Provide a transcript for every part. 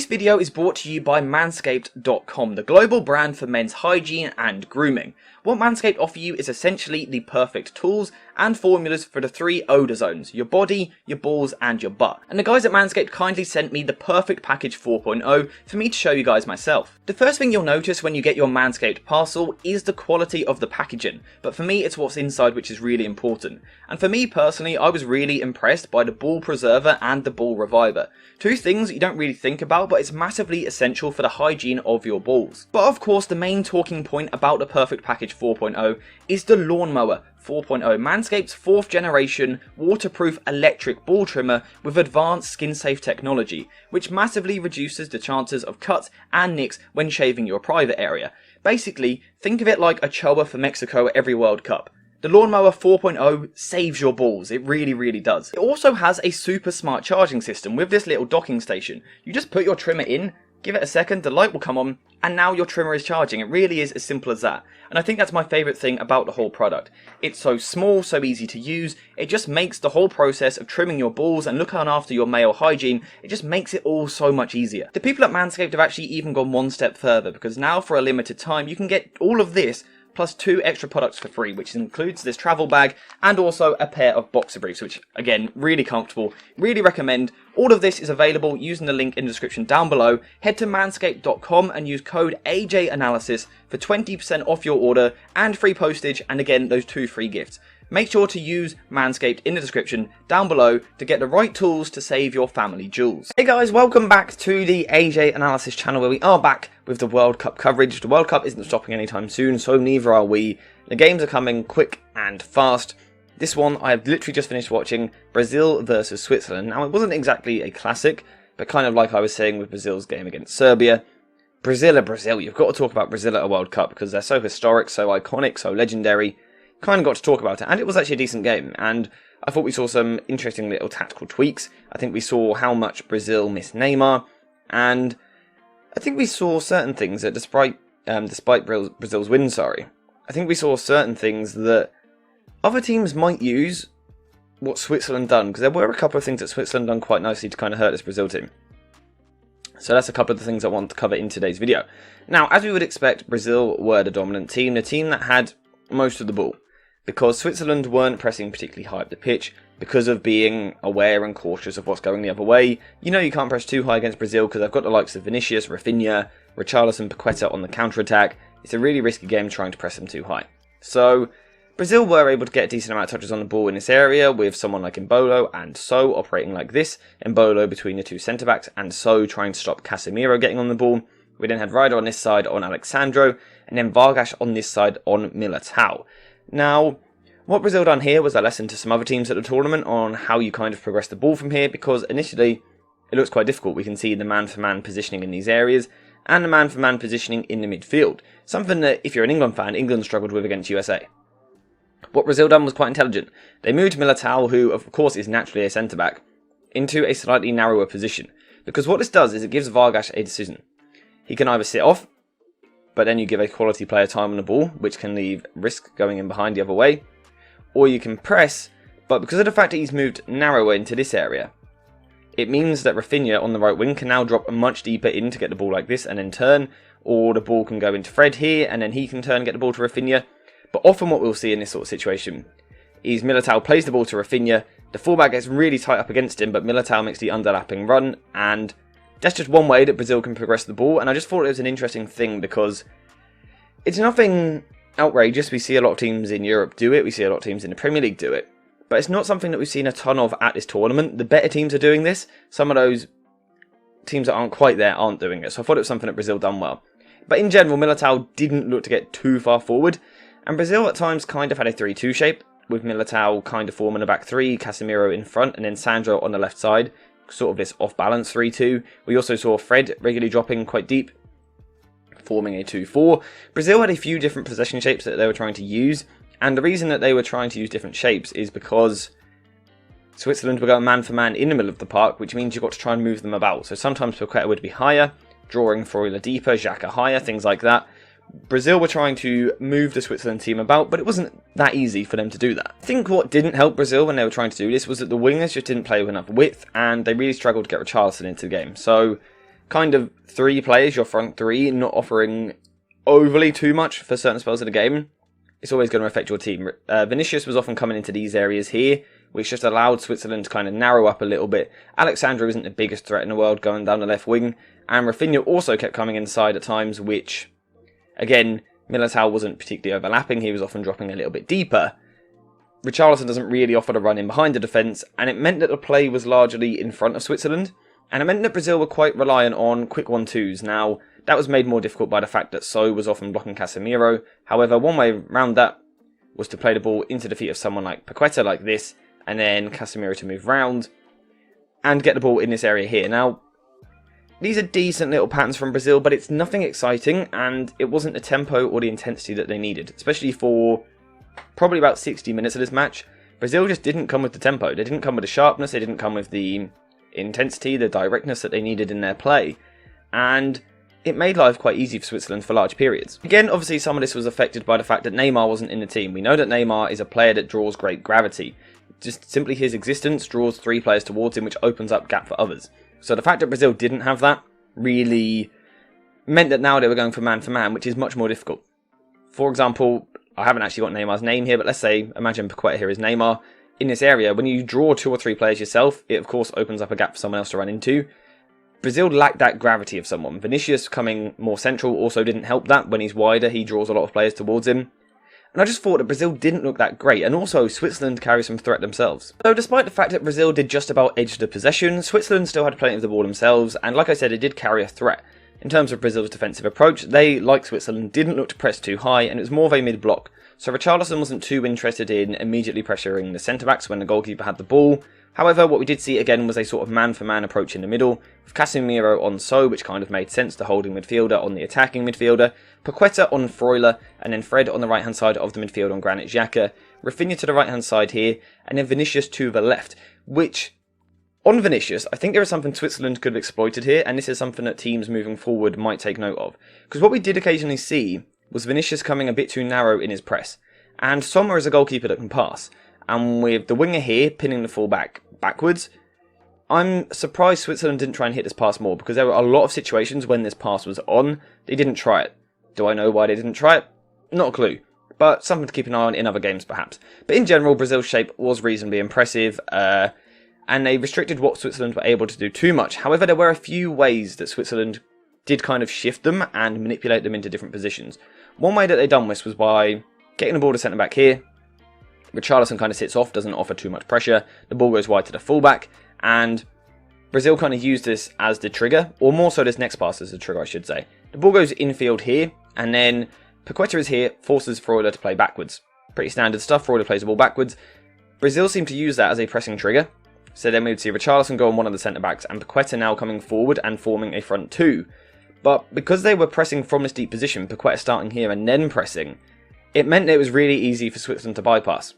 video is brought to you by Manscaped.com, the global brand for men's hygiene and grooming. What Manscaped offer you is essentially the perfect tools and formulas for the 3 odour zones: your body, your balls and your butt. And the guys at Manscaped kindly sent me the Perfect Package 4.0 for me to show you guys myself. The first thing you'll notice when you get your Manscaped parcel is the quality of the packaging, but for me it's what's inside which is really important. And for me personally, I was really impressed by the Ball Preserver and the Ball Reviver. Two things you don't really think about, but it's massively essential for the hygiene of your balls. But of course, the main talking point about the Perfect Package 4.0 is the Lawnmower 4.0, Manscaped's 4th generation waterproof electric ball trimmer with advanced skin safe technology, which massively reduces the chances of cuts and nicks when shaving your private area. Basically, think of it like a Choa for Mexico at every World Cup. The Lawnmower 4.0 saves your balls, it really does. It also has a super smart charging system with this little docking station. You just put your trimmer in, give it a second, the light will come on, and now your trimmer is charging. It really is as simple as that. And I think that's my favourite thing about the whole product. It's so small, so easy to use, it just makes the whole process of trimming your balls and looking after your male hygiene, it just makes it all so much easier. The people at Manscaped have actually even gone one step further, because now for a limited time you can get all of this plus 2 extra products for free, which includes this travel bag and also a pair of boxer briefs, which again, really comfortable, really recommend. All of this is available using the link in the description down below. Head to manscaped.com and use code AJAnalysis for 20% off your order and free postage, and again, those 2 free gifts. Make sure to use Manscaped in the description down below to get the right tools to save your family jewels. Hey guys, welcome back to the AJ Analysis channel, where we are back with the World Cup coverage. The World Cup isn't stopping anytime soon, so neither are we. The games are coming quick and fast. This one I have literally just finished watching, Brazil versus Switzerland. Now, it wasn't exactly a classic, but kind of like I was saying with Brazil's game against Serbia, Brazil are Brazil. You've got to talk about Brazil at a World Cup because they're so historic, so iconic, so legendary. Kind of got to talk about it, and it was actually a decent game, and I thought we saw some interesting little tactical tweaks. I think we saw how much Brazil missed Neymar, and I think we saw certain things that despite Brazil's win, I think we saw certain things that other teams might use what Switzerland done, because there were a couple of things that Switzerland done quite nicely to kind of hurt this Brazil team. So that's a couple of the things I want to cover in today's video. Now, as we would expect, Brazil were the dominant team, the team that had most of the ball, because Switzerland weren't pressing particularly high up the pitch because of being aware and cautious of what's going the other way. You know you can't press too high against Brazil because they've got the likes of Vinicius, Rafinha, Richarlison, Paqueta on the counter-attack. It's a really risky game trying to press them too high. So Brazil were able to get a decent amount of touches on the ball in this area with someone like Embolo and So operating like this. Embolo between the 2 centre-backs and So trying to stop Casemiro getting on the ball. We then had Ryder on this side on Alexandro, and then Vargas on this side on Militao. Now, what Brazil done here was a lesson to some other teams at the tournament on how you kind of progress the ball from here, because initially it looks quite difficult. We can see the man-for-man positioning in these areas and the man-for-man positioning in the midfield. Something that, if you're an England fan, England struggled with against USA. What Brazil done was quite intelligent. They moved Militao, who of course is naturally a centre-back, into a slightly narrower position, because what this does is it gives Vargas a decision. He can either sit off, but then you give a quality player time on the ball, which can leave risk going in behind the other way. Or you can press, but because of the fact that he's moved narrower into this area, it means that Rafinha on the right wing can now drop much deeper in to get the ball like this and then turn, or the ball can go into Fred here and then he can turn and get the ball to Rafinha. But often what we'll see in this sort of situation is Militao plays the ball to Rafinha, the fullback gets really tight up against him, but Militao makes the underlapping run, and that's just one way that Brazil can progress the ball. And I just thought it was an interesting thing because it's nothing outrageous. We see a lot of teams in Europe do it. We see a lot of teams in the Premier League do it. But it's not something that we've seen a ton of at this tournament. The better teams are doing this. Some of those teams that aren't quite there aren't doing it. So I thought it was something that Brazil done well. But in general, Militao didn't look to get too far forward. And Brazil at times kind of had a 3-2 shape, with Militao kind of forming a back 3, Casemiro in front, and then Sandro on the left side. Sort of this off-balance 3-2. We also saw Fred regularly dropping quite deep, forming a 2-4. Brazil had a few different possession shapes that they were trying to use, and the reason that they were trying to use different shapes is because Switzerland were going man-for-man in the middle of the park, which means you've got to try and move them about. So sometimes Paqueta would be higher, drawing Freuler deeper, Xhaka higher, things like that. Brazil were trying to move the Switzerland team about, but it wasn't that easy for them to do that. I think what didn't help Brazil when they were trying to do this was that the wingers just didn't play with enough width, and they really struggled to get Richarlison into the game. So kind of 3 players, your front 3, not offering overly too much for certain spells of the game, it's always going to affect your team. Vinicius was often coming into these areas here, which just allowed Switzerland to kind of narrow up a little bit. Alex Sandro isn't the biggest threat in the world going down the left wing, and Rafinha also kept coming inside at times, which, again, Militao wasn't particularly overlapping, he was often dropping a little bit deeper. Richarlison doesn't really offer to run in behind the defence, and it meant that the play was largely in front of Switzerland, and it meant that Brazil were quite reliant on quick 1-2s. Now, that was made more difficult by the fact that So was often blocking Casemiro. However, one way around that was to play the ball into the feet of someone like Paqueta like this, and then Casemiro to move round, and get the ball in this area here. Now, these are decent little patterns from Brazil, but it's nothing exciting, and it wasn't the tempo or the intensity that they needed, especially for probably about 60 minutes of this match. Brazil just didn't come with the tempo. They didn't come with the sharpness, they didn't come with the intensity, the directness that they needed in their play, and it made life quite easy for Switzerland for large periods. Again, obviously some of this was affected by the fact that Neymar wasn't in the team. We know that Neymar is a player that draws great gravity. Just simply his existence draws 3 players towards him, which opens up gap for others. So the fact that Brazil didn't have that really meant that now they were going for man, which is much more difficult. For example, I haven't actually got Neymar's name here, but let's say, imagine Paqueta here is Neymar. In this area, when you draw 2 or 3 players yourself, it of course opens up a gap for someone else to run into. Brazil lacked that gravity of someone. Vinicius coming more central also didn't help that. When he's wider, he draws a lot of players towards him. And I just thought that Brazil didn't look that great, and also Switzerland carry some threat themselves. So despite the fact that Brazil did just about edge the possession, Switzerland still had plenty of the ball themselves, and like I said, it did carry a threat. In terms of Brazil's defensive approach, they, like Switzerland, didn't look to press too high, and it was more of a mid-block. So Richarlison wasn't too interested in immediately pressuring the centre-backs when the goalkeeper had the ball. However, what we did see again was a sort of man-for-man approach in the middle, with Casemiro on So, which kind of made sense, the holding midfielder on the attacking midfielder, Paqueta on Freuler, and then Fred on the right-hand side of the midfield on Granit Xhaka, Rafinha to the right-hand side here, and then Vinicius to the left, which, on Vinicius, I think there is something Switzerland could have exploited here, and this is something that teams moving forward might take note of. Because what we did occasionally see was Vinicius coming a bit too narrow in his press, and Sommer is a goalkeeper that can pass, and with the winger here pinning the fullback backwards, I'm surprised Switzerland didn't try and hit this pass more, because there were a lot of situations when this pass was on, they didn't try it. Do I know why they didn't try it? Not a clue, but something to keep an eye on in other games perhaps. But in general, Brazil's shape was reasonably impressive, and they restricted what Switzerland were able to do too much. However, there were a few ways that Switzerland did kind of shift them and manipulate them into different positions. One way that they done this was by getting the ball to centre-back here. Richarlison kind of sits off, doesn't offer too much pressure. The ball goes wide to the fullback, and Brazil kind of used this as the trigger, or more so this next pass as the trigger, I should say. The ball goes infield here, and then Paqueta is here, forces Freuler to play backwards. Pretty standard stuff, Freuler plays the ball backwards. Brazil seemed to use that as a pressing trigger, so then we would see Richarlison go on one of the centre-backs, and Paqueta now coming forward and forming a front 2. But because they were pressing from this deep position, Paqueta starting here and then pressing, it meant that it was really easy for Switzerland to bypass.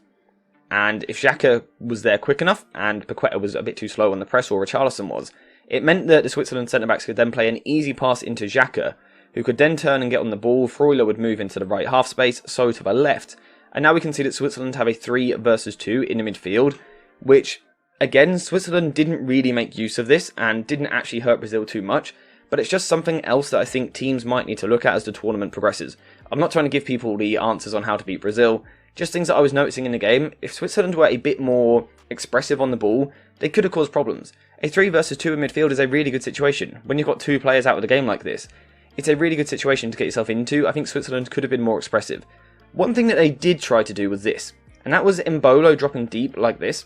And if Xhaka was there quick enough, and Paqueta was a bit too slow on the press, or Richarlison was, it meant that the Switzerland centre-backs could then play an easy pass into Xhaka, who could then turn and get on the ball. Freuler would move into the right half space, So to the left. And now we can see that Switzerland have a 3 versus 2 in the midfield, which, again, Switzerland didn't really make use of this, and didn't actually hurt Brazil too much. But it's just something else that I think teams might need to look at as the tournament progresses. I'm not trying to give people the answers on how to beat Brazil, just things that I was noticing in the game. If Switzerland were a bit more expressive on the ball, they could have caused problems. A 3 versus 2 in midfield is a really good situation. When you've got 2 players out of the game like this, it's a really good situation to get yourself into. I think Switzerland could have been more expressive. One thing that they did try to do was this, and that was Embolo dropping deep like this,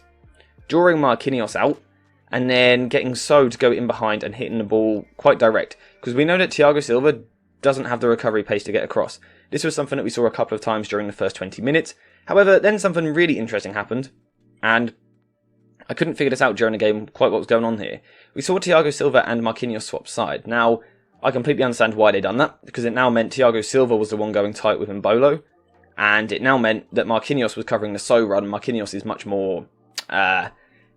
drawing Marquinhos out, and then getting So to go in behind and hitting the ball quite direct. Because we know that Thiago Silva doesn't have the recovery pace to get across. This was something that we saw a couple of times during the first 20 minutes. However, then something really interesting happened, and I couldn't figure this out during the game quite what was going on here. We saw Thiago Silva and Marquinhos swap side. Now, I completely understand why they done that, because it now meant Thiago Silva was the one going tight with Embolo, and it now meant that Marquinhos was covering the So run. Marquinhos is much more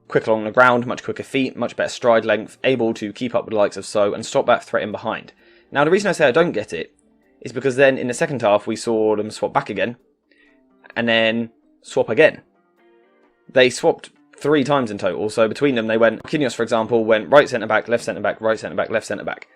quick along the ground, much quicker feet, much better stride length, able to keep up with the likes of So and stop that threat in behind. Now, the reason I say I don't get it is because then in the second half we saw them swap back again, and then swap again. They swapped 3 times in total, so between them they went, Marquinhos for example went right centre back, left centre back, right centre back, left centre back.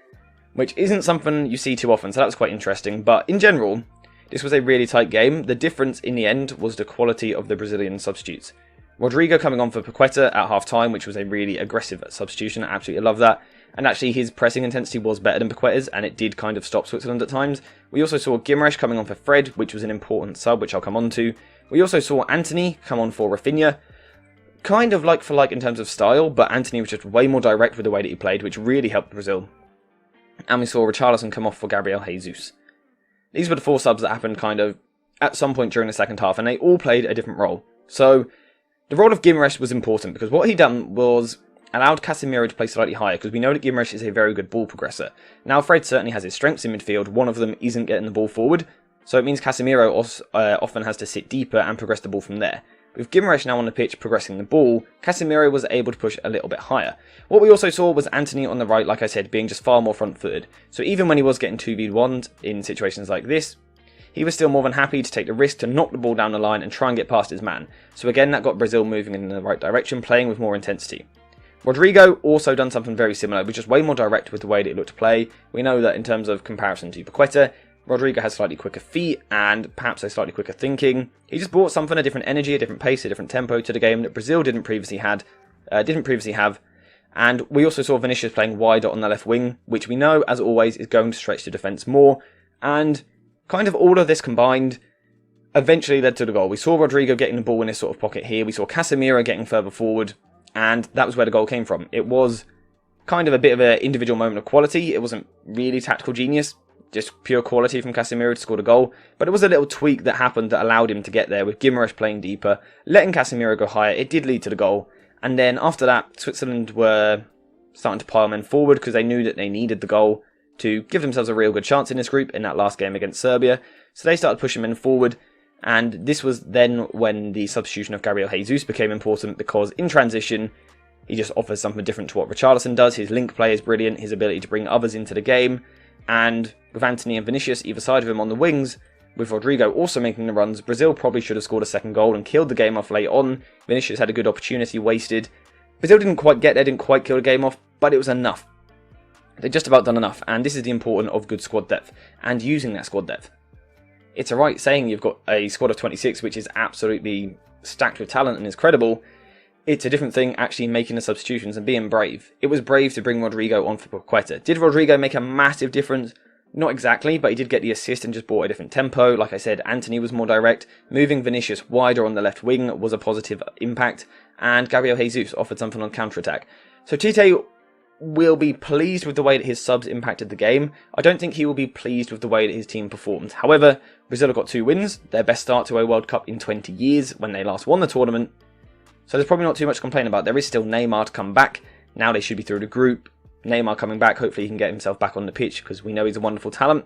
which isn't something you see too often, so that was quite interesting. But in general, this was a really tight game. The difference in the end was the quality of the Brazilian substitutes. Rodrigo coming on for Paqueta at half-time, which was a really aggressive substitution. I absolutely love that. And actually, his pressing intensity was better than Paqueta's, and it did kind of stop Switzerland at times. We also saw Guimaraes coming on for Fred, which was an important sub, which I'll come on to. We also saw Antony come on for Rafinha. Kind of like for like in terms of style, but Antony was just way more direct with the way that he played, which really helped Brazil. And we saw Richarlison come off for Gabriel Jesus. These were the 4 subs that happened kind of at some point during the second half, and they all played a different role. So, the role of Guimaraes was important, because what he done was allowed Casemiro to play slightly higher, because we know that Guimaraes is a very good ball progressor. Now, Fred certainly has his strengths in midfield. One of them isn't getting the ball forward, so it means Casemiro often has to sit deeper and progress the ball from there. With Guimaraes now on the pitch progressing the ball, Casemiro was able to push a little bit higher. What we also saw was Antony on the right, like I said, being just far more front-footed. So even when he was getting 2v1'd in situations like this, he was still more than happy to take the risk to knock the ball down the line and try and get past his man. So again, that got Brazil moving in the right direction, playing with more intensity. Rodrigo also done something very similar, but just way more direct with the way that he looked to play. We know that in terms of comparison to Paqueta, Rodrigo has slightly quicker feet and perhaps a slightly quicker thinking. He just brought something, a different energy, a different pace, a different tempo to the game that Brazil didn't previously have. And we also saw Vinicius playing wider on the left wing, which we know, as always, is going to stretch the defence more. And kind of all of this combined eventually led to the goal. We saw Rodrigo getting the ball in this sort of pocket here. We saw Casemiro getting further forward, and that was where the goal came from. It was kind of a bit of an individual moment of quality. It wasn't really tactical genius, just pure quality from Casemiro to score the goal. But it was a little tweak that happened that allowed him to get there, with Guimaraes playing deeper, letting Casemiro go higher. It did lead to the goal. And then after that, Switzerland were starting to pile men forward because they knew that they needed the goal to give themselves a real good chance in this group in that last game against Serbia. So they started pushing men forward. And this was then when the substitution of Gabriel Jesus became important, because in transition, he just offers something different to what Richarlison does. His link play is brilliant, his ability to bring others into the game. And with Antony and Vinicius either side of him on the wings, with Rodrigo also making the runs, Brazil probably should have scored a second goal and killed the game off late on. Vinicius had a good opportunity wasted. Brazil didn't quite get there, didn't quite kill the game off, but it was enough. They'd just about done enough, and this is the importance of good squad depth, and using that squad depth. It's alright saying you've got a squad of 26, which is absolutely stacked with talent and is credible. It's a different thing actually making the substitutions and being brave. It was brave to bring Rodrigo on for Paqueta. Did Rodrigo make a massive difference? Not exactly, but he did get the assist and just brought a different tempo. Like I said, Antony was more direct. Moving Vinicius wider on the left wing was a positive impact. And Gabriel Jesus offered something on counter-attack. So Tite will be pleased with the way that his subs impacted the game. I don't think he will be pleased with the way that his team performed. However, Brazil have got 2 wins, their best start to a World Cup in 20 years when they last won the tournament. So there's probably not too much to complain about. There is still Neymar to come back. Now they should be through the group. Neymar coming back, hopefully he can get himself back on the pitch because we know he's a wonderful talent.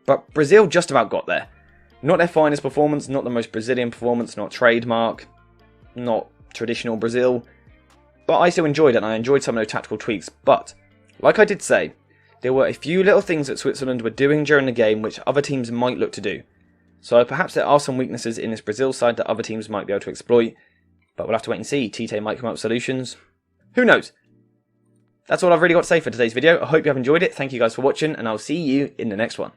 But Brazil just about got there. Not their finest performance, not the most Brazilian performance, not trademark, not traditional Brazil. But I still enjoyed it, and I enjoyed some of those tactical tweaks. But, like I did say, there were a few little things that Switzerland were doing during the game which other teams might look to do. So perhaps there are some weaknesses in this Brazil side that other teams might be able to exploit. But we'll have to wait and see. Tite might come up with solutions. Who knows? That's all I've really got to say for today's video. I hope you have enjoyed it. Thank you guys for watching, and I'll see you in the next one.